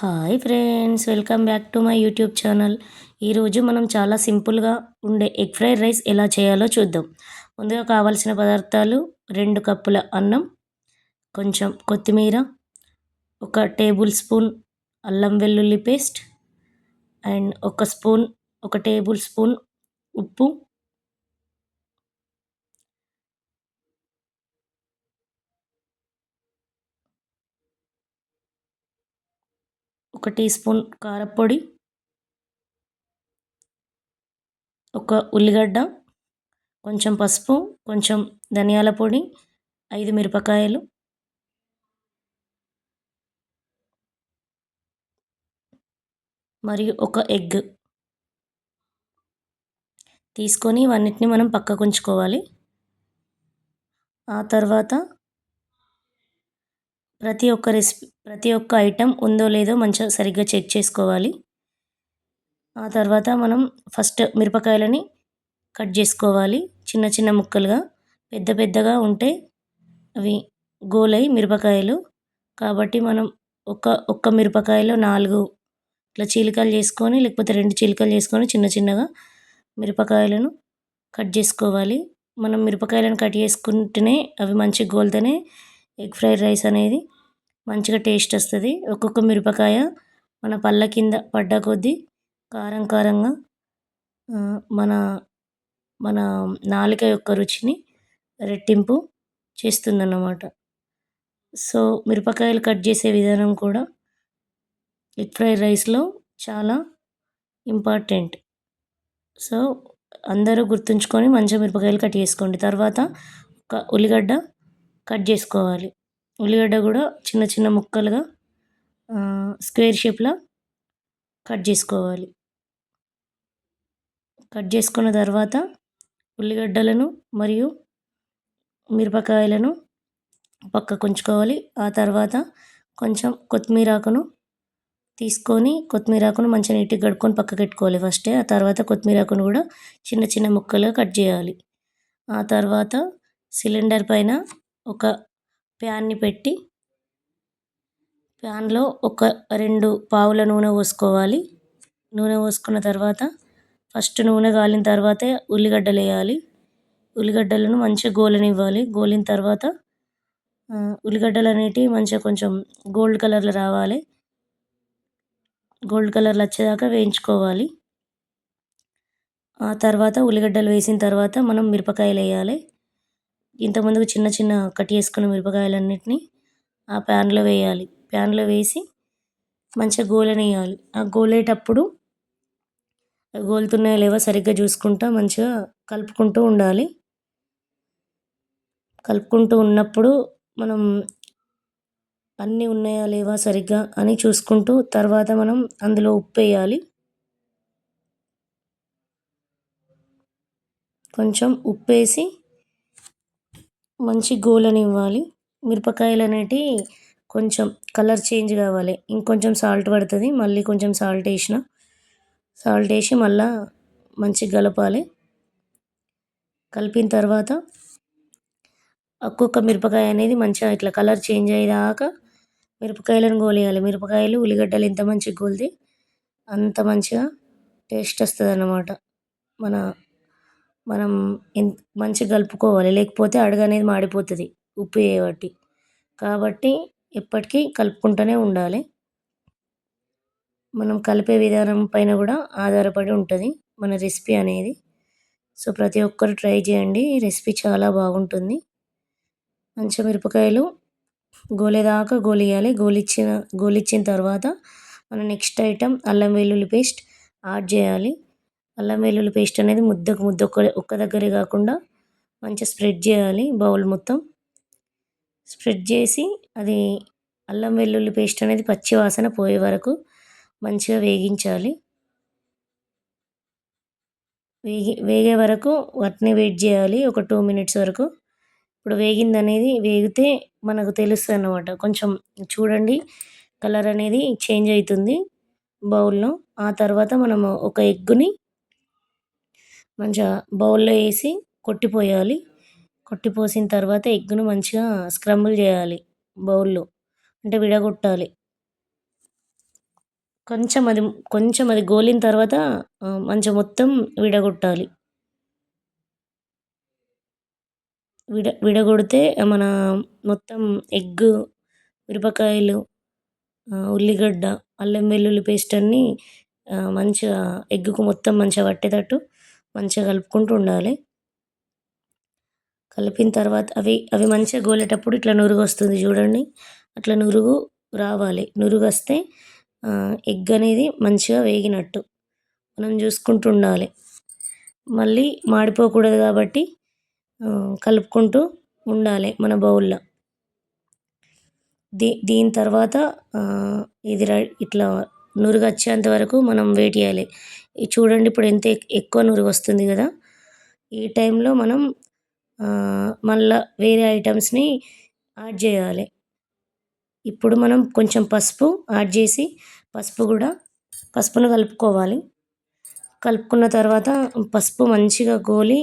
Hi friends, welcome back to my YouTube channel. ఈరోజు మనం చాలా సింపుల్గా ఉండే ఎగ్ ఫ్రైడ్ రైస్ ఎలా చేయాలో చూద్దాం. ముందుగా కావాల్సిన పదార్థాలు: 2 కప్పుల అన్నం, కొంచెం కొత్తిమీర, ఒక టేబుల్ స్పూన్ అల్లం వెల్లుల్లి పేస్ట్, అండ్ ఒక టేబుల్ స్పూన్ ఉప్పు, ఒక టీ స్పూన్ కారపొడి, ఒక ఉల్లిగడ్డ, కొంచెం పసుపు, కొంచెం ధనియాల పొడి, 5 మిరపకాయలు, మరియు ఒక ఎగ్ తీసుకొని ఇవన్నిటిని మనం పక్కకుంచుకోవాలి. ఆ తర్వాత ప్రతి ఒక్క ఐటెం ఉందో లేదో మంచిగా సరిగ్గా చెక్ చేసుకోవాలి. ఆ తర్వాత మనం ఫస్ట్ మిరపకాయలని కట్ చేసుకోవాలి చిన్న చిన్న ముక్కలుగా. పెద్ద పెద్దగా ఉంటే అవి గోలై మిరపకాయలు, కాబట్టి మనం ఒక్క మిరపకాయలో 4 ఇట్లా చీలికలు చేసుకొని, లేకపోతే 2 చీలికలు చేసుకొని చిన్న చిన్నగా మిరపకాయలను కట్ చేసుకోవాలి. మనం మిరపకాయలను కట్ చేసుకుంటేనే అవి మంచిగా గోలితేనే ఎగ్ ఫ్రైడ్ రైస్ అనేది మంచిగా టేస్ట్ వస్తుంది. ఒక్కొక్క మిరపకాయ మన పళ్ళ కింద పడ్డ కొద్దీ కారం కారంగా మన మన నాలుక యొక్క రుచిని రెట్టింపు చేస్తుందన్నమాట. సో మిరపకాయలు కట్ చేసే విధానం కూడా ఎగ్ ఫ్రైడ్ రైస్లో చాలా ఇంపార్టెంట్. సో అందరూ గుర్తుంచుకొని మంచిగా మిరపకాయలు కట్ చేసుకోండి. తర్వాత ఒక ఉల్లిగడ్డ కట్ చేసుకోవాలి. ఉల్లిగడ్డ కూడా చిన్న చిన్న ముక్కలుగా స్క్వేర్ షేప్లో కట్ చేసుకోవాలి. కట్ చేసుకున్న తర్వాత ఉల్లిగడ్డలను మరియు మిరపకాయలను పక్కకు ఉంచుకోవాలి. ఆ తర్వాత కొంచెం కొత్తిమీరాకును తీసుకొని కొత్తిమీరాకును మంచిగా నీట్గా కడుక్కొని పక్కకు పెట్టుకోవాలి ఫస్టే. ఆ తర్వాత కొత్తిమీరాకును కూడా చిన్న చిన్న ముక్కలుగా కట్ చేయాలి. ఆ తర్వాత సిలిండర్ పైన ఒక ప్యాన్ని పెట్టి ప్యాన్లో ఒక 2 పావుల నూనె పోసుకోవాలి. నూనె పోసుకున్న తర్వాత ఫస్ట్ నూనె కాలిన తర్వాతే ఉల్లిగడ్డలు వేయాలి. ఉల్లిగడ్డలను మంచిగా గోలనివ్వాలి. గోలిన తర్వాత ఉల్లిగడ్డలు అనేటివి మంచిగా కొంచెం గోల్డ్ కలర్లో రావాలి. గోల్డ్ కలర్లో వచ్చేదాకా వేయించుకోవాలి. ఆ తర్వాత ఉల్లిగడ్డలు వేసిన తర్వాత మనం మిరపకాయలు వేయాలి. ఇంతకుముందుకు చిన్న చిన్న కట్ చేసుకున్న మిరపకాయలన్నిటిని ఆ ప్యాన్లో వేయాలి. ప్యాన్లో వేసి మంచిగా గోలనియాలి. ఆ గోలేటప్పుడు గోలుతున్నాయో లేవో సరిగ్గా చూసుకుంటా మంచిగా కలుపుకుంటూ ఉండాలి. కలుపుకుంటూ ఉన్నప్పుడు మనం అన్నీ ఉన్నాయా లేవా సరిగ్గా అని చూసుకుంటూ తర్వాత మనం అందులో ఉప్పు వేయాలి. కొంచెం ఉప్పు వేసి మంచి గోలనివ్వాలి. మిరపకాయలు అనేటివి కొంచెం కలర్ చేంజ్ కావాలి. ఇంకొంచెం సాల్ట్ పడుతుంది. మళ్ళీ కొంచెం సాల్ట్ వేసి మళ్ళీ మంచిగా కలపాలి. కలిపిన తర్వాత ఒక్కొక్క మిరపకాయ అనేది మంచిగా ఇట్లా కలర్ చేంజ్ అయ్యేదాకా మిరపకాయలను గోలేయాలి. మిరపకాయలు ఉల్లిగడ్డలు ఎంత మంచిగా గోలితే అంత మంచిగా టేస్ట్ వస్తుంది అన్నమాట. మనం మంచిగా కలుపుకోవాలి, లేకపోతే అడుగు అనేది మాడిపోతుంది ఉప్పు వేయబట్టి. కాబట్టి ఎప్పటికీ కలుపుకుంటూనే ఉండాలి. మనం కలిపే విధానం పైన కూడా ఆధారపడి ఉంటుంది మన రెసిపీ అనేది. సో ప్రతి ఒక్కరు ట్రై చేయండి. ఈ రెసిపీ చాలా బాగుంటుంది. మంచిగా మిరపకాయలు గోలేదాకా గోలియాలి. గోలిచ్చిన తర్వాత మనం నెక్స్ట్ ఐటెం అల్లం వెల్లుల్లి పేస్ట్ యాడ్ చేయాలి. అల్లం వెల్లుల్లి పేస్ట్ అనేది ముద్ద ఒక్క దగ్గరే కాకుండా మంచిగా స్ప్రెడ్ చేయాలి. బౌల్ మొత్తం స్ప్రెడ్ చేసి అది అల్లం వెల్లుల్లి పేస్ట్ అనేది పచ్చి వాసన పోయే వరకు మంచిగా వేగించాలి. వేగే వరకు వాటిని వెయిట్ చేయాలి ఒక 2 మినిట్స్ వరకు. ఇప్పుడు వేగితే మనకు తెలుస్తుంది అన్నమాట. కొంచెం చూడండి, కలర్ అనేది చేంజ్ అవుతుంది బౌల్లో. ఆ తర్వాత మనము ఒక ఎగ్గుని మంచిగా బౌల్లో వేసి కొట్టిపోయాలి. కొట్టిపోసిన తర్వాత ఎగ్గును మంచిగా స్క్రంబుల్ చేయాలి బౌల్లో, అంటే విడగొట్టాలి. కొంచెం అది కొంచెం అది గోలిన తర్వాత మంచిగా మొత్తం విడగొట్టాలి. విడగొడితే మన మొత్తం ఎగ్గు, మిరపకాయలు, ఉల్లిగడ్డ, అల్లం వెల్లుల్లి పేస్ట్ అన్నీ మంచిగా ఎగ్గుకు మొత్తం మంచిగా పట్టేటట్టు మంచిగా కలుపుకుంటూ ఉండాలి. కలిపిన తర్వాత అవి అవి మంచిగా గోలేటప్పుడు ఇట్లా నురుగొస్తుంది చూడండి. అట్లా నురుగు రావాలి. నురుగొస్తే ఎగ్ అనేది మంచిగా వేగినట్టు. మనం చూసుకుంటూ ఉండాలి. మళ్ళీ మాడిపోకూడదు కాబట్టి కలుపుకుంటూ ఉండాలి మన బౌల్‌లో. దీని తర్వాత ఇది ఇట్లా నురుగొచ్చేంత వరకు మనం వెయిట్ చేయాలి. ఇది చూడండి ఇప్పుడు ఎంత ఎక్కువ నురుగొస్తుంది గదా! ఈ టైంలో మనం మళ్ళా వేరే ఐటెమ్స్‌ని యాడ్ జేయాలి. ఇప్పుడు మనం కొంచెం పసుపు యాడ్ జేసి పసుపును కలుపుకోవాలి. కలుపుకున్న తర్వాత పసుపు మంచిగా గోలి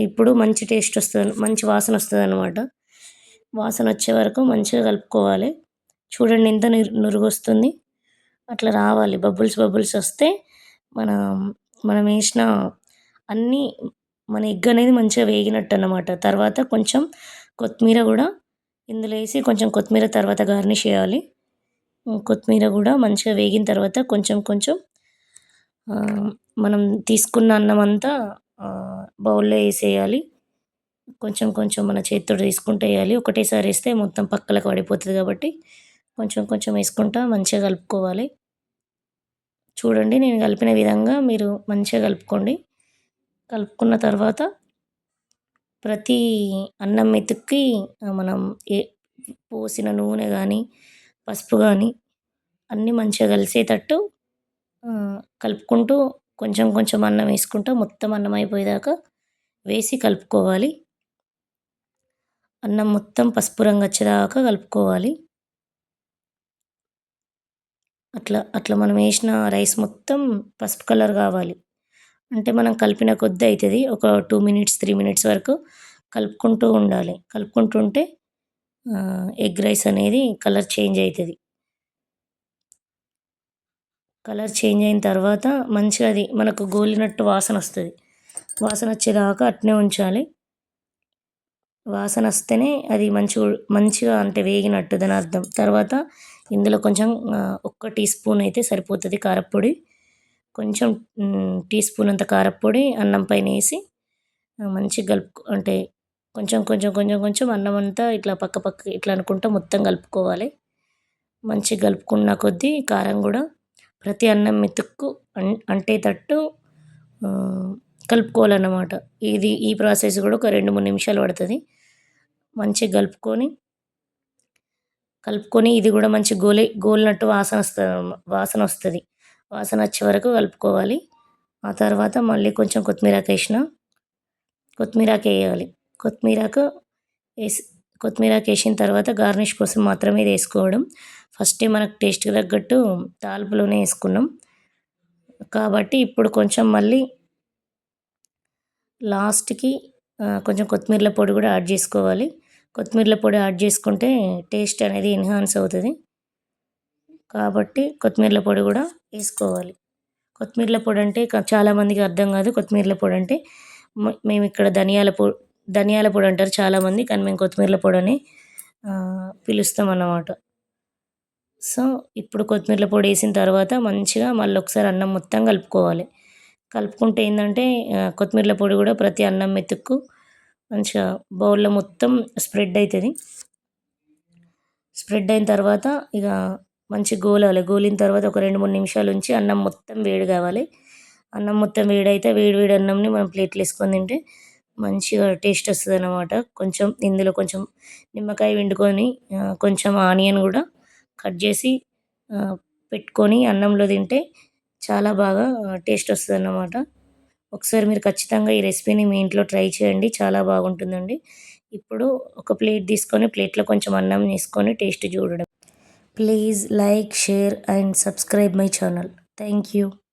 ఇప్పుడు మంచి టేస్ట్ వస్తది. మంచి వాసన వస్తదనమాట. వాసన వచ్చే వరకు మంచిగా కలుపుకోవాలి. చూడండి ఎంత నురుగొస్తుంది. అట్లా రావాలి. బబుల్స్ బబుల్స్ వస్తే మనం మనం వేసిన అన్నీ మన ఎగ్ అనేది మంచిగా వేగినట్టన్నమాట. తర్వాత కొంచెం కొత్తిమీర గూడా ఇందులో ఏసి కొంచెం కొత్తిమీర తర్వాత గార్నిష్ చేయాలి. కొత్తిమీర గూడా మంచిగా వేగిన తర్వాత కొంచెం కొంచెం మనం తీసుకున్న అన్నమంతా బౌల్‌లో ఏసేయాలి. కొంచెం కొంచెం మన చేత్తోటి తీసుకుంటూ ఎయాలి. ఒకటేసారి ఏస్తే మొత్తం పక్కలకు పడిపోతది కాబట్టి కొంచెం కొంచెం ఏసుకుంటా మంచిగా కలుపుకోవాలి. చూడండి నేను కలిపిన విధంగా మీరు మంచిగా కలుపుకోండి. కలుపుకున్న తర్వాత ప్రతి అన్నం మెతుక్కి మనం ఏ పోసిన నూనె గానీ, పసుపు గానీ అన్నీ మంచిగా కలిసేటట్టు కలుపుకుంటూ కొంచెం కొంచెం అన్నం వేసుకుంటా మొత్తం అన్నం అయిపోయేదాకా వేసి కలుపుకోవాలి. అన్నం మొత్తం పసుపు రంగు వచ్చేదాకా కలుపుకోవాలి. అట్లా మనం వేసిన రైస్ మొత్తం పసుపు కలర్ కావాలి. అంటే మనం కలిపిన కొద్దీ అయితది. ఒక 2 మినిట్స్, 3 మినిట్స్ వరకు కలుపుకుంటూ ఉండాలి. కలుపుకుంటూ ఉంటే ఎగ్ రైస్ అనేది కలర్ చేంజ్ అయితది. కలర్ చేంజ్ అయిన తర్వాత మంచిగా అది మనకు గోలినట్టు వాసనొస్తది. వాసనొచ్చేదాకా అట్నే ఉంచాలి. వాసనొస్తేనే అది మంచిగా అంటే వేగినట్టు దానర్థం. తర్వాత ఇందులో కొంచెం ఒక్క టీ స్పూన్ అయితే సరిపోతది కారప్పొడి. కొంచెం టీ స్పూన్ అంత కారప్పొడి అన్నం పైనేసి మంచిగా అంటే కొంచెం కొంచెం కొంచెం కొంచెం అన్నమంతా ఇట్లా పక్క పక్కకి ఇట్లా అనుకుంటా మొత్తం కలుపుకోవాలి. మంచిగా కలుపుకున్న కొద్దీ కారం గూడా ప్రతి అన్నం మెతుక్కు అంటేటట్టు కలుపుకోవాలన్నమాట. ఈ ప్రాసెస్ గూడా ఒక 2, 3 నిమిషాలు పడతది. మంచిగా కలుపుకొని ఇది గూడా మంచి గోలినట్టు వాసనొస్తది. వాసనొచ్చే వరకు కలుపుకోవాలి. ఆ తర్వాత మళ్ళీ కొంచెం కొత్తిమీరాకేయాలి. కొత్తిమీరాకేసిన తర్వాత గార్నిష్ కోసం మాత్రమే ఇది ఏసుకోవడం. ఫస్టే మనకు టేస్ట్‌కి తగ్గట్టు తాలింపులోనే ఏసుకున్నాం. కాబట్టి ఇప్పుడు కొంచెం మళ్ళీ లాస్ట్‌కి కొంచెం కొత్తిమీర పొడి గూడా యాడ్ జేసుకోవాలి. కొత్తిమీర పొడి యాడ్ చేసుకుంటే టేస్ట్ అనేది ఎన్హాన్స్ అవుతది. కాబట్టి కొత్తిమీర పొడి గూడా ఏసుకోవాలి. కొత్తిమీర పొడి అంటే చాలామందికి అర్థం కాదు. కొత్తిమీర పొడి అంటే మేమిక్కడ ధనియాల పొడి అంటారు చాలామంది. కానీ మేము కొత్తిమీర పొడని పిలుస్తామన్నమాట. సో, ఇప్పుడు కొత్తిమీర పొడి ఏసిన తర్వాత మంచిగా మళ్ళొకసారి అన్నం మొత్తం కలుపుకోవాలి. కలుపుకుంటే ఏందంటే కొత్తిమీర పొడి గూడా ప్రతి అన్నం మెతుక్కు మంచిగా బౌల్‌లో మొత్తం స్ప్రెడ్ అయితది. స్ప్రెడ్ అయిన తర్వాత ఇక మంచిగా గోలాలి. గోలిన తర్వాత ఒక 2, 3 నిమిషాలు ఉంచి అన్నం మొత్తం వేడి కావాలి. అన్నం మొత్తం వేడైతే వేడి వేడి అన్నంని మనం ప్లేట్‌లో ఏసుకొని తింటే మంచిగా టేస్ట్ వస్తదనమాట. ఇందులో కొంచెం నిమ్మకాయ పిండుకొని కొంచెం ఆనియన్ గూడా కట్ చేసి పెట్టుకొని అన్నంలో తింటే చాలా బాగా టేస్ట్ వస్తదన్నమాట. ఒకసారి మీరు ఖచ్చితంగా ఈ రెసిపీని మీ ఇంట్లో ట్రై చేయండి. చాలా బాగుంటుందండి. ఇప్పుడు ఒక ప్లేట్ తీసుకొని ప్లేట్‌లో కొంచెం అన్నం వేసుకొని టేస్ట్ చూడడం. Please like, share and subscribe my channel. Thank you.